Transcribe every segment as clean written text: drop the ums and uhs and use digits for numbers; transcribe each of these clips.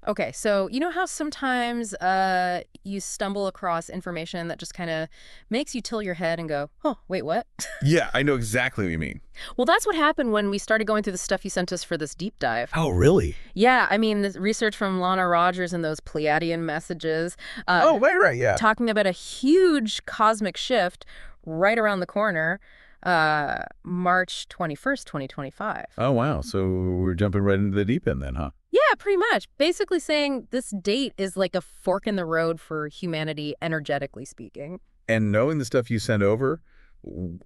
Okay, so you know how sometimes you stumble across information that just kind of makes you tilt your head and go, oh, wait, what? Yeah, I know exactly what you mean. Well, that's what happened when we started going through the stuff you sent us for this deep dive. Oh, really? Yeah, I mean, the research from Lana Rogers and those Pleiadian messages, uh, Oh, right, yeah. talking about a huge cosmic shift right around the corner, March 21st, 2025. Oh, wow. So we're jumping right into the deep end then, huh? Yeah, pretty much. Basically saying this date is like a fork in the road for humanity, energetically speaking. And knowing the stuff you sent over,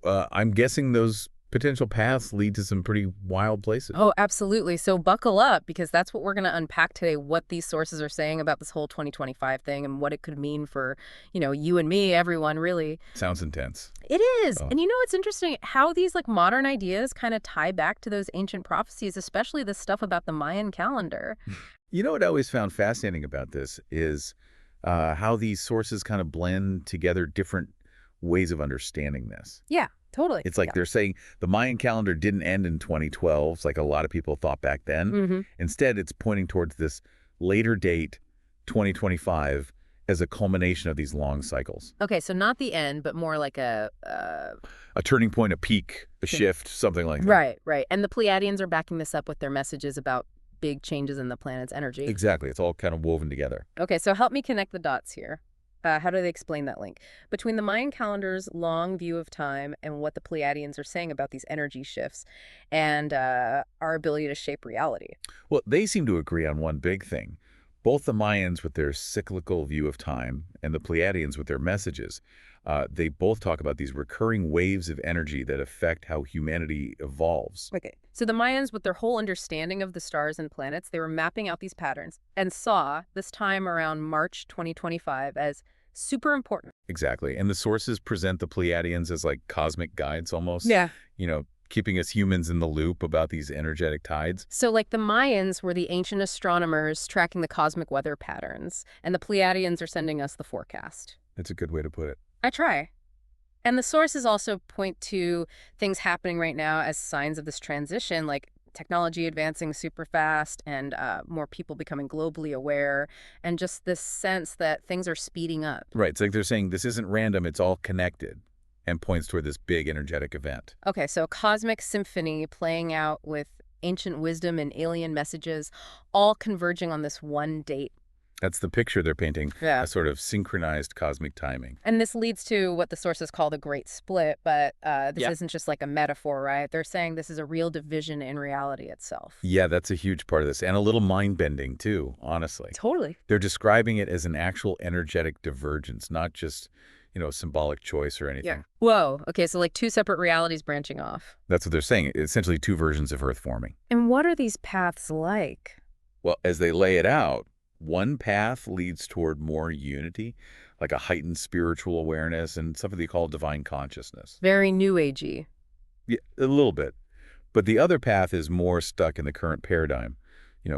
I'm guessing those potential paths lead to some pretty wild places. Oh, absolutely. So buckle up because that's what we're going to unpack today, what these sources are saying about this whole 2025 thing and what it could mean for, you and me, everyone, really. Sounds intense. It is. Oh. And it's interesting how these like modern ideas kind of tie back to those ancient prophecies, especially the stuff about the Mayan calendar. You know what I always found fascinating about this is how these sources kind of blend together different ways of understanding this. Yeah, totally. It's like Yeah. they're saying the Mayan calendar didn't end in 2012, like a lot of people thought back then. Mm-hmm. Instead, it's pointing towards this later date, 2025, as a culmination of these long cycles. Okay, so not the end, but more like a A turning point, a peak, a shift, something like that. Right, right. And the Pleiadians are backing this up with their messages about big changes in the planet's energy. Exactly. It's all kind of woven together. Okay, so help me connect the dots here. How do they explain that link? Between the Mayan calendar's long view of time and what the Pleiadians are saying about these energy shifts and our ability to shape reality. Well, they seem to agree on one big thing. Both the Mayans with their cyclical view of time and the Pleiadians with their messages, they both talk about these recurring waves of energy that affect how humanity evolves. Okay. So the Mayans, with their whole understanding of the stars and planets, they were mapping out these patterns and saw this time around March 2025 as super important. Exactly. And the sources present the Pleiadians as like cosmic guides almost. Yeah. Keeping us humans in the loop about these energetic tides. So like the Mayans were the ancient astronomers tracking the cosmic weather patterns, and the Pleiadians are sending us the forecast. That's a good way to put it. I try. And the sources also point to things happening right now as signs of this transition, like technology advancing super fast and more people becoming globally aware, and just this sense that things are speeding up. Right. It's like they're saying this isn't random, it's all connected and points toward this big energetic event. Okay, so a cosmic symphony playing out with ancient wisdom and alien messages, all converging on this one date. That's the picture they're painting, Yeah. a sort of synchronized cosmic timing. And this leads to what the sources call the Great Split, but this Yeah. isn't just like a metaphor, right? They're saying this is a real division in reality itself. Yeah, that's a huge part of this. And a little mind-bending, too, honestly. Totally. They're describing it as an actual energetic divergence, not just, symbolic choice or anything. Yeah. Whoa. Okay, so like two separate realities branching off. That's what they're saying. Essentially two versions of Earth forming. And what are these paths like? Well, as they lay it out, one path leads toward more unity, like a heightened spiritual awareness and something they call divine consciousness. Very new agey. Yeah, a little bit. But the other path is more stuck in the current paradigm,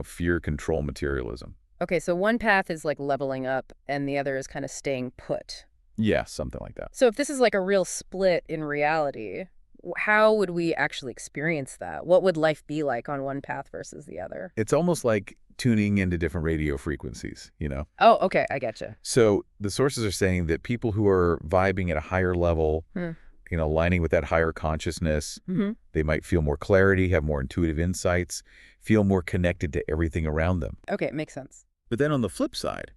fear, control, materialism. Okay, so one path is like leveling up and the other is kind of staying put. Yeah, something like that. So if this is like a real split in reality, how would we actually experience that? What would life be like on one path versus the other? It's almost like tuning into different radio frequencies, Oh, okay, I getcha. So the sources are saying that people who are vibing at a higher level, aligning with that higher consciousness, Mm-hmm. they might feel more clarity, have more intuitive insights, feel more connected to everything around them. Okay, it makes sense. But then on the flip side,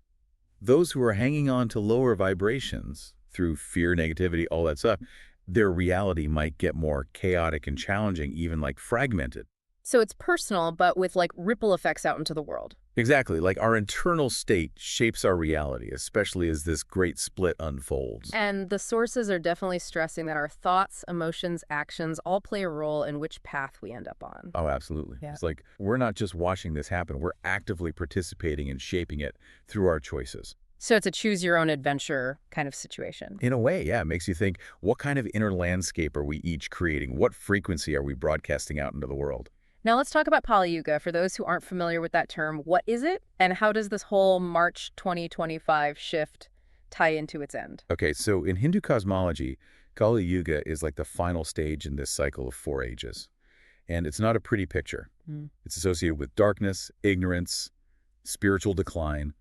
those who are hanging on to lower vibrations through fear, negativity, all that stuff, their reality might get more chaotic and challenging, even like fragmented. So it's personal, but with like ripple effects out into the world. Exactly. Like our internal state shapes our reality, especially as this great split unfolds. And the sources are definitely stressing that our thoughts, emotions, actions all play a role in which path we end up on. Oh, absolutely. Yeah. It's like we're not just watching this happen. We're actively participating and shaping it through our choices. So it's a choose your own adventure kind of situation. In a way, yeah, it makes you think, what kind of inner landscape are we each creating? What frequency are we broadcasting out into the world? Now let's talk about Kali Yuga. For those who aren't familiar with that term, what is it? And how does this whole March 2025 shift tie into its end? Okay, so in Hindu cosmology, Kali Yuga is like the final stage in this cycle of 4 ages. And it's not a pretty picture. It's associated with darkness, ignorance, spiritual decline,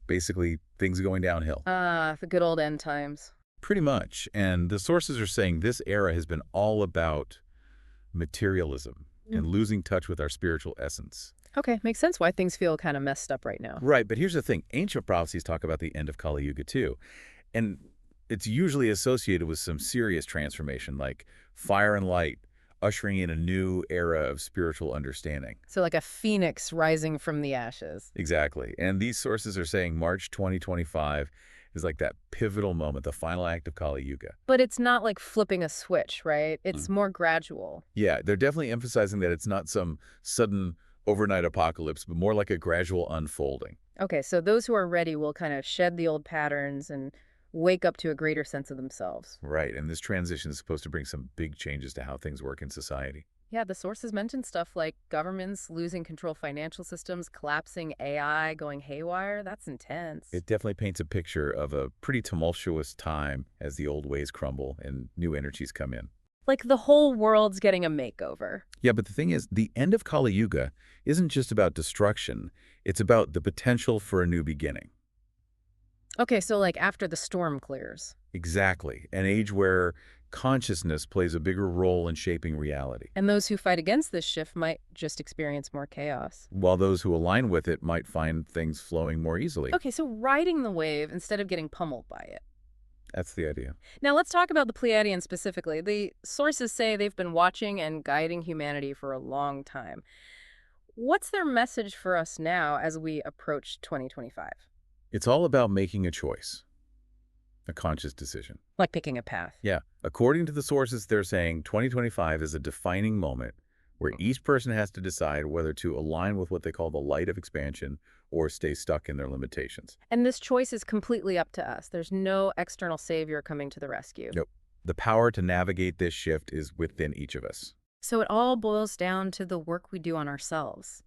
basically things going downhill. Ah, the good old end times. Pretty much. And the sources are saying this era has been all about materialism and Mm. losing touch with our spiritual essence. Okay, makes sense why things feel kind of messed up right now. Right, but here's the thing. Ancient prophecies talk about the end of Kali Yuga too. And it's usually associated with some serious transformation, like fire and light, ushering in a new era of spiritual understanding. So like a phoenix rising from the ashes. Exactly. And these sources are saying March 2025 is like that pivotal moment, the final act of Kali Yuga. But it's not like flipping a switch, right? It's Mm. more gradual. Yeah, they're definitely emphasizing that it's not some sudden overnight apocalypse, but more like a gradual unfolding. Okay, so those who are ready will kind of shed the old patterns and wake up to a greater sense of themselves. Right, and this transition is supposed to bring some big changes to how things work in society. Yeah, the sources mentioned stuff like governments losing control financial systems, collapsing AI, going haywire. That's intense. It definitely paints a picture of a pretty tumultuous time as the old ways crumble and new energies come in. Like the whole world's getting a makeover. Yeah, but the thing is, the end of Kali Yuga isn't just about destruction. It's about the potential for a new beginning. Okay, so like after the storm clears. Exactly. An age where consciousness plays a bigger role in shaping reality, And those who fight against this shift might just experience more chaos. while those who align with it might find things flowing more easily. Okay, so riding the wave instead of getting pummeled by it. That's the idea. Now let's talk about the Pleiadians specifically. The sources say they've been watching and guiding humanity for a long time. What's their message for us now as we approach 2025? It's all about making a choice, a conscious decision. Like picking a path. Yeah. According to the sources, they're saying 2025 is a defining moment where each person has to decide whether to align with what they call the light of expansion or stay stuck in their limitations. And this choice is completely up to us. There's no external savior coming to the rescue. Nope. The power to navigate this shift is within each of us. So it all boils down to the work we do on ourselves.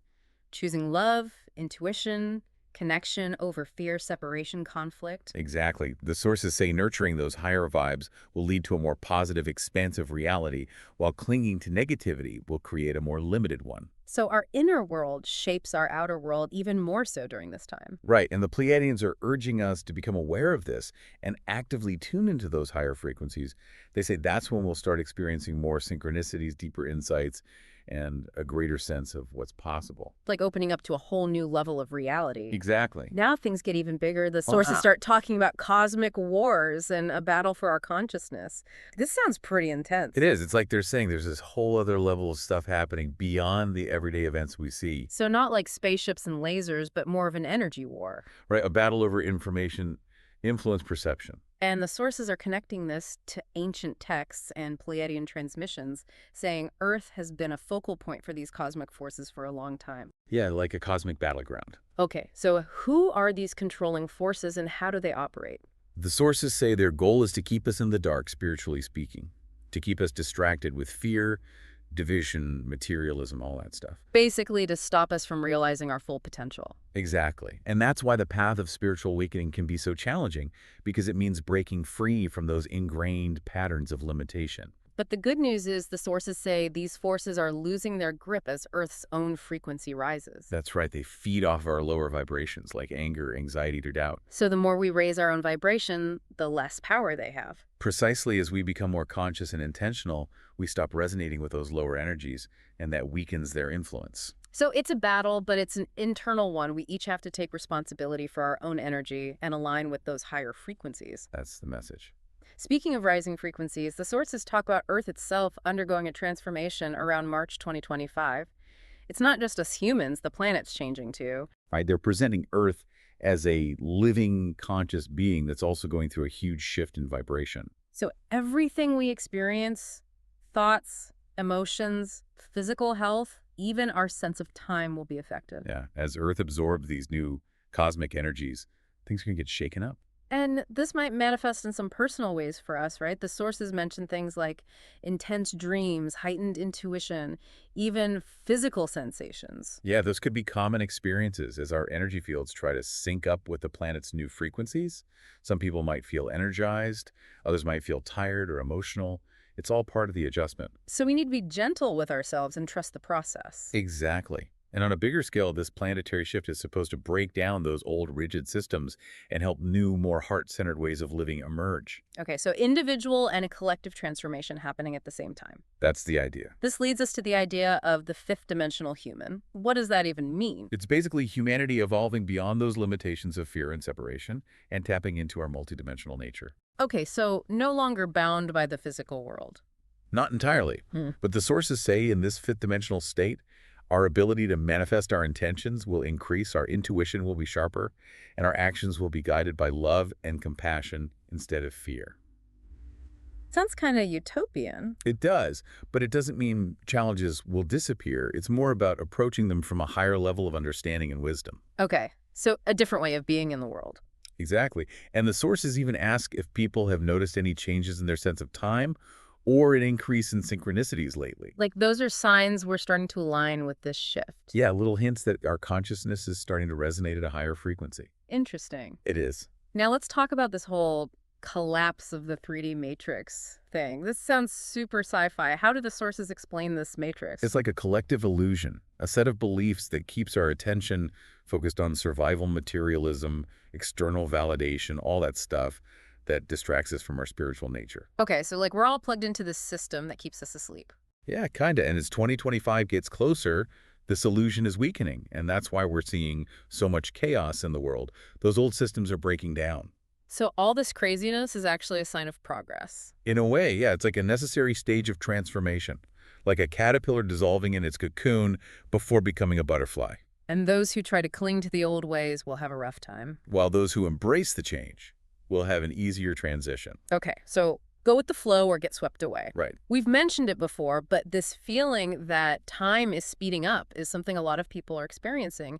Choosing love, intuition, connection over fear, separation, conflict. Exactly. The sources say nurturing those higher vibes will lead to a more positive, expansive reality, while clinging to negativity will create a more limited one. So our inner world shapes our outer world even more so during this time. Right, and the Pleiadians are urging us to become aware of this and actively tune into those higher frequencies. They say that's when we'll start experiencing more synchronicities, deeper insights, and a greater sense of what's possible. Like opening up to a whole new level of reality. Exactly. Now things get even bigger. The sources start talking about cosmic wars and a battle for our consciousness. This sounds pretty intense. It is. It's like they're saying there's this whole other level of stuff happening beyond the everyday events we see. So not like spaceships and lasers, but more of an energy war. Right, a battle over information, influence perception. And the sources are connecting this to ancient texts and Pleiadian transmissions, saying Earth has been a focal point for these cosmic forces for a long time. Yeah, like a cosmic battleground. Okay, so who are these controlling forces and how do they operate? The sources say their goal is to keep us in the dark, spiritually speaking, to keep us distracted with fear, division, materialism, all that stuff. Basically to stop us from realizing our full potential. Exactly. And that's why the path of spiritual awakening can be so challenging, because it means breaking free from those ingrained patterns of limitation. But the good news is the sources say these forces are losing their grip as Earth's own frequency rises. That's right. They feed off our lower vibrations like anger, anxiety, or doubt. So the more we raise our own vibration, the less power they have. Precisely as we become more conscious and intentional, we stop resonating with those lower energies, and that weakens their influence. So it's a battle, but it's an internal one. We each have to take responsibility for our own energy and align with those higher frequencies. That's the message. Speaking of rising frequencies, the sources talk about Earth itself undergoing a transformation around March 2025. It's not just us humans, the planet's changing too. Right? They're presenting Earth as a living, conscious being that's also going through a huge shift in vibration. So everything we experience, thoughts, emotions, physical health, even our sense of time will be affected. Yeah, as Earth absorbs these new cosmic energies, things can get shaken up. And this might manifest in some personal ways for us, right? The sources mention things like intense dreams, heightened intuition, even physical sensations. Yeah, those could be common experiences as our energy fields try to sync up with the planet's new frequencies. Some people might feel energized, others might feel tired or emotional. It's all part of the adjustment. So we need to be gentle with ourselves and trust the process. Exactly. And on a bigger scale, this planetary shift is supposed to break down those old rigid systems and help new, more heart-centered ways of living emerge. Okay, so individual and a collective transformation happening at the same time. That's the idea. This leads us to the idea of the fifth dimensional human. What does that even mean? It's basically humanity evolving beyond those limitations of fear and separation and tapping into our multidimensional nature. Okay, so no longer bound by the physical world. Not entirely, Hmm. but the sources say in this fifth dimensional state, our ability to manifest our intentions will increase, our intuition will be sharper, and our actions will be guided by love and compassion instead of fear. Sounds kind of utopian. It does, but it doesn't mean challenges will disappear. It's more about approaching them from a higher level of understanding and wisdom. Okay, so a different way of being in the world. Exactly. And the sources even ask if people have noticed any changes in their sense of time or an increase in synchronicities lately. Like those are signs we're starting to align with this shift. Yeah, little hints that our consciousness is starting to resonate at a higher frequency. Interesting. It is. Now let's talk about this whole collapse of the 3D matrix thing. This sounds super sci-fi. How do the sources explain this matrix? It's like a collective illusion, a set of beliefs that keeps our attention focused on survival materialism, external validation, all that stuff that distracts us from our spiritual nature. Okay, so like we're all plugged into this system that keeps us asleep. Yeah, kinda. And as 2025 gets closer, this illusion is weakening, and that's why we're seeing so much chaos in the world. Those old systems are breaking down. So all this craziness is actually a sign of progress. In a way, yeah, it's like a necessary stage of transformation, like a caterpillar dissolving in its cocoon before becoming a butterfly, And those who try to cling to the old ways will have a rough time. while those who embrace the change will have an easier transition. Okay, so go with the flow or get swept away. Right. We've mentioned it before, but this feeling that time is speeding up is something a lot of people are experiencing.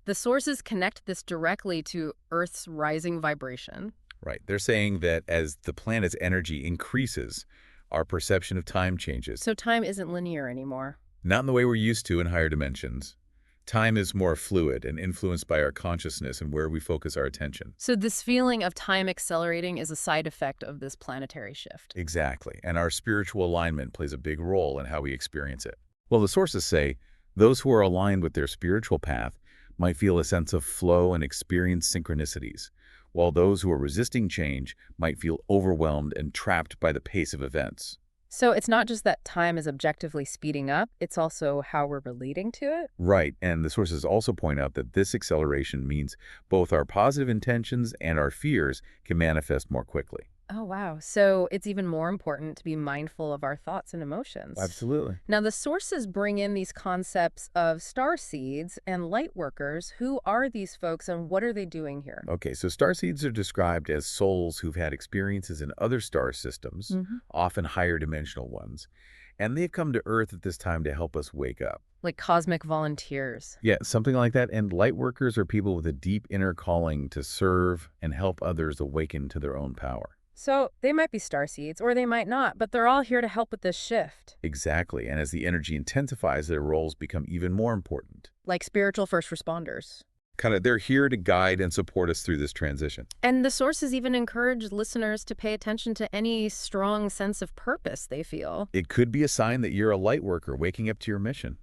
The sources connect this directly to Earth's rising vibration. Right. They're saying that as the planet's energy increases, our perception of time changes. So time isn't linear anymore. Not in the way we're used to in higher dimensions. Time is more fluid and influenced by our consciousness and where we focus our attention. So this feeling of time accelerating is a side effect of this planetary shift. Exactly. And our spiritual alignment plays a big role in how we experience it. Well, the sources say those who are aligned with their spiritual path might feel a sense of flow and experience synchronicities, while those who are resisting change might feel overwhelmed and trapped by the pace of events. So it's not just that time is objectively speeding up, it's also how we're relating to it? Right, and the sources also point out that this acceleration means both our positive intentions and our fears can manifest more quickly. Oh, wow. So it's even more important to be mindful of our thoughts and emotions. Absolutely. Now, the sources bring in these concepts of star seeds and light workers. Who are these folks and what are they doing here? Okay, so starseeds are described as souls who've had experiences in other star systems, often higher dimensional ones, and they've come to Earth at this time to help us wake up. Like cosmic volunteers. Yeah, something like that. And light workers are people with a deep inner calling to serve and help others awaken to their own power. So they might be star seeds or they might not, but they're all here to help with this shift. Exactly. And as the energy intensifies, their roles become even more important. Like spiritual first responders. They're here to guide and support us through this transition. And the sources even encourage listeners to pay attention to any strong sense of purpose they feel. It could be a sign that you're a light worker waking up to your mission.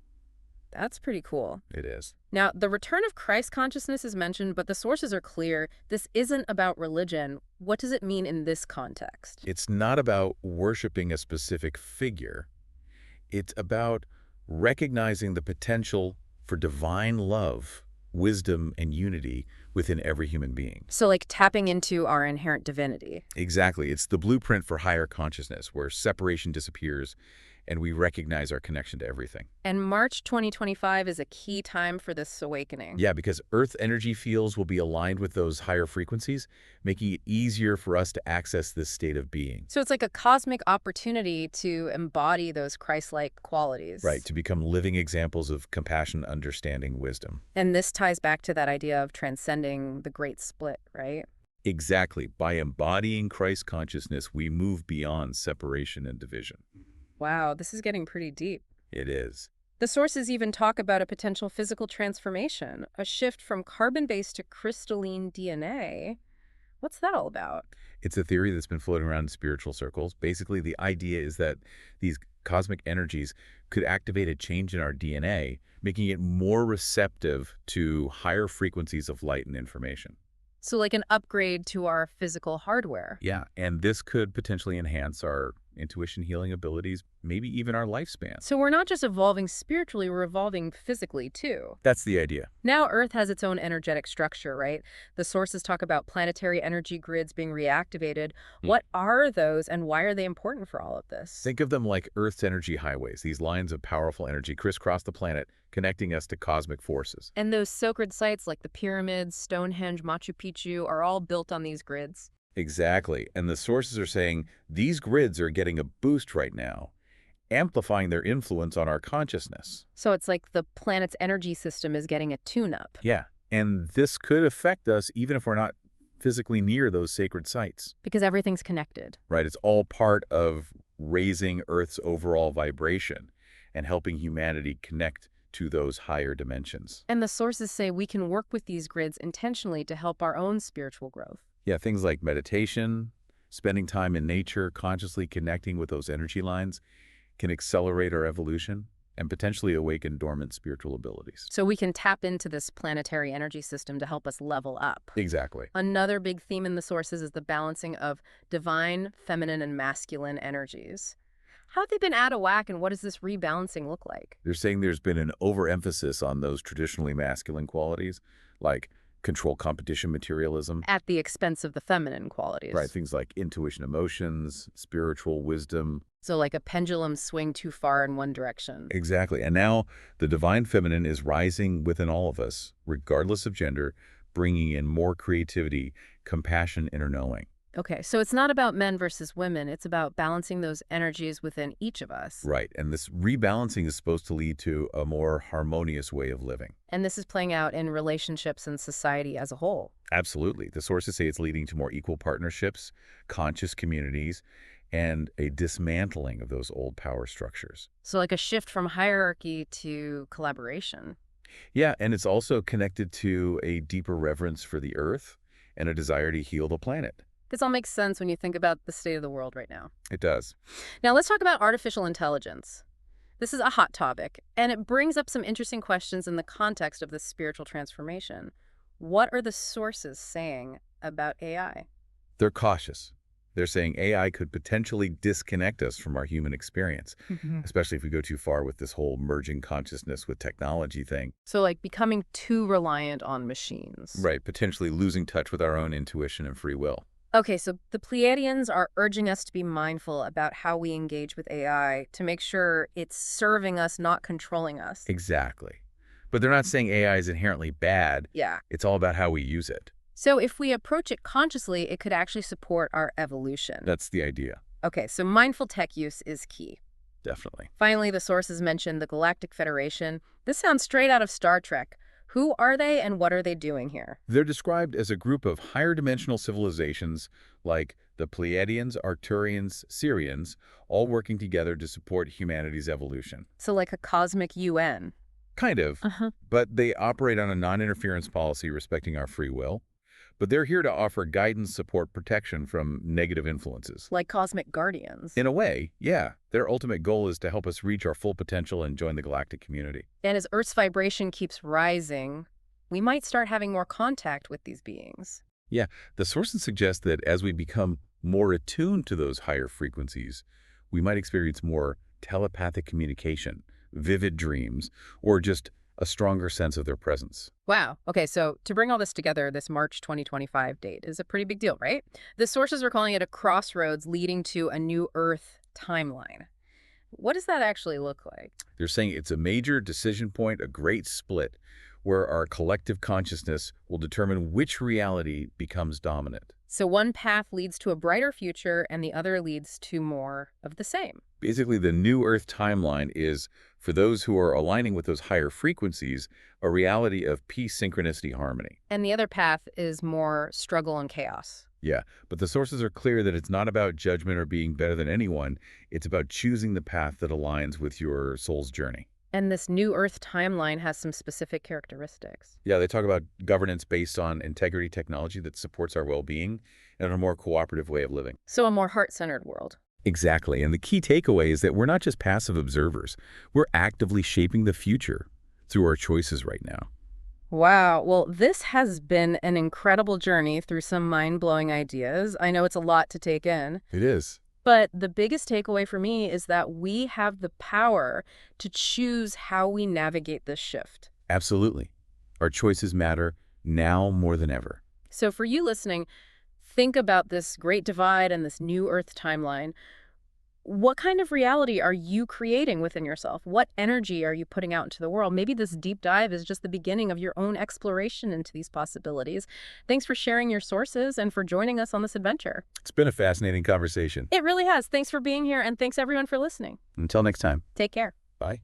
That's pretty cool. It is. Now, the return of Christ consciousness is mentioned, but the sources are clear. This isn't about religion. What does it mean in this context? It's not about worshiping a specific figure. It's about recognizing the potential for divine love, wisdom, and unity within every human being. So like tapping into our inherent divinity. Exactly. It's the blueprint for higher consciousness, where separation disappears and we recognize our connection to everything. And March 2025 is a key time for this awakening. Yeah, because Earth energy fields will be aligned with those higher frequencies, making it easier for us to access this state of being. So it's like a cosmic opportunity to embody those Christ-like qualities. Right, to become living examples of compassion, understanding, wisdom. And this ties back to that idea of transcending the great split, right? Exactly. By embodying Christ consciousness, we move beyond separation and division. Wow, this is getting pretty deep. It is. The sources even talk about a potential physical transformation, a shift from carbon-based to crystalline DNA. What's that all about? It's a theory that's been floating around in spiritual circles. Basically, the idea is that these cosmic energies could activate a change in our DNA, making it more receptive to higher frequencies of light and information. So like an upgrade to our physical hardware. Yeah, and this could potentially enhance our intuition healing abilities, maybe even our lifespan. So we're not just evolving spiritually, we're evolving physically too. That's the idea. Now Earth has its own energetic structure, right? The sources talk about planetary energy grids being reactivated. Hmm. What are those and why are they important for all of this? Think of them like Earth's energy highways, these lines of powerful energy crisscross the planet, connecting us to cosmic forces. And those sacred sites like the pyramids, Stonehenge, Machu Picchu are all built on these grids. Exactly. And the sources are saying these grids are getting a boost right now, amplifying their influence on our consciousness. So it's like the planet's energy system is getting a tune-up. Yeah. And this could affect us even if we're not physically near those sacred sites. Because everything's connected. Right? It's all part of raising Earth's overall vibration and helping humanity connect to those higher dimensions. And the sources say we can work with these grids intentionally to help our own spiritual growth. Yeah, things like meditation, spending time in nature, consciously connecting with those energy lines can accelerate our evolution and potentially awaken dormant spiritual abilities. So we can tap into this planetary energy system to help us level up. Exactly. Another big theme in the sources is the balancing of divine, feminine, and masculine energies. How have they been out of whack, and what does this rebalancing look like? They're saying there's been an overemphasis on those traditionally masculine qualities, like control, competition, materialism. At the expense of the feminine qualities. Right, things like intuition, emotions, spiritual wisdom. So like a pendulum swing too far in one direction. Exactly. And now the divine feminine is rising within all of us, regardless of gender, bringing in more creativity, compassion, inner knowing. Okay, so it's not about men versus women. It's about balancing those energies within each of us. Right. And this rebalancing is supposed to lead to a more harmonious way of living. And this is playing out in relationships and society as a whole. Absolutely. The sources say it's leading to more equal partnerships, conscious communities, and a dismantling of those old power structures. So like a shift from hierarchy to collaboration. Yeah, and it's also connected to a deeper reverence for the earth and a desire to heal the planet. This all makes sense when you think about the state of the world right now. It does. Now let's talk about artificial intelligence. This is a hot topic, and it brings up some interesting questions in the context of this spiritual transformation. What are the sources saying about AI? They're cautious. They're saying AI could potentially disconnect us from our human experience, especially if we go too far with this whole merging consciousness with technology thing. So like becoming too reliant on machines. Right, potentially losing touch with our own intuition and free will. Okay, so the Pleiadians are urging us to be mindful about how we engage with AI to make sure it's serving us, not controlling us. Exactly. But they're not saying AI is inherently bad. Yeah. It's all about how we use it. So if we approach it consciously, it could actually support our evolution. That's the idea. Okay, so mindful tech use is key. Definitely. Finally, the sources mentioned the Galactic Federation. This sounds straight out of Star Trek. Who are they and what are they doing here? They're described as a group of higher dimensional civilizations like the Pleiadians, Arcturians, Sirians, all working together to support humanity's evolution. So like a cosmic UN. Kind of, but they operate on a non-interference policy respecting our free will. But they're here to offer guidance, support, protection from negative influences. Like cosmic guardians. In a way, yeah. Their ultimate goal is to help us reach our full potential and join the galactic community. And as Earth's vibration keeps rising, we might start having more contact with these beings. Yeah, the sources suggest that as we become more attuned to those higher frequencies, we might experience more telepathic communication, vivid dreams, or just a stronger sense of their presence. Wow. Okay, so to bring all this together, this March 2025 date is a pretty big deal, right? The sources are calling it a crossroads leading to a new Earth timeline. What does that actually look like? They're saying it's a major decision point, a great split, where our collective consciousness will determine which reality becomes dominant. So one path leads to a brighter future and the other leads to more of the same. Basically, the new Earth timeline is, for those who are aligning with those higher frequencies, a reality of peace, synchronicity, harmony. And the other path is more struggle and chaos. Yeah, but the sources are clear that it's not about judgment or being better than anyone. It's about choosing the path that aligns with your soul's journey. And this new Earth timeline has some specific characteristics. Yeah, they talk about governance based on integrity technology that supports our well-being and a more cooperative way of living. So a more heart-centered world. Exactly, and the key takeaway is that we're not just passive observers. We're actively shaping the future through our choices right now. Wow. Well, this has been an incredible journey through some mind-blowing ideas. I know it's a lot to take in, It is. but the biggest takeaway for me is that we have the power to choose how we navigate this shift. Absolutely. Our choices matter now more than ever. So for you listening, think about this great divide and this new Earth timeline. What kind of reality are you creating within yourself? What energy are you putting out into the world? Maybe this deep dive is just the beginning of your own exploration into these possibilities. Thanks for sharing your sources and for joining us on this adventure. It's been a fascinating conversation. It really has. Thanks for being here, and thanks everyone for listening. Until next time. Take care. Bye.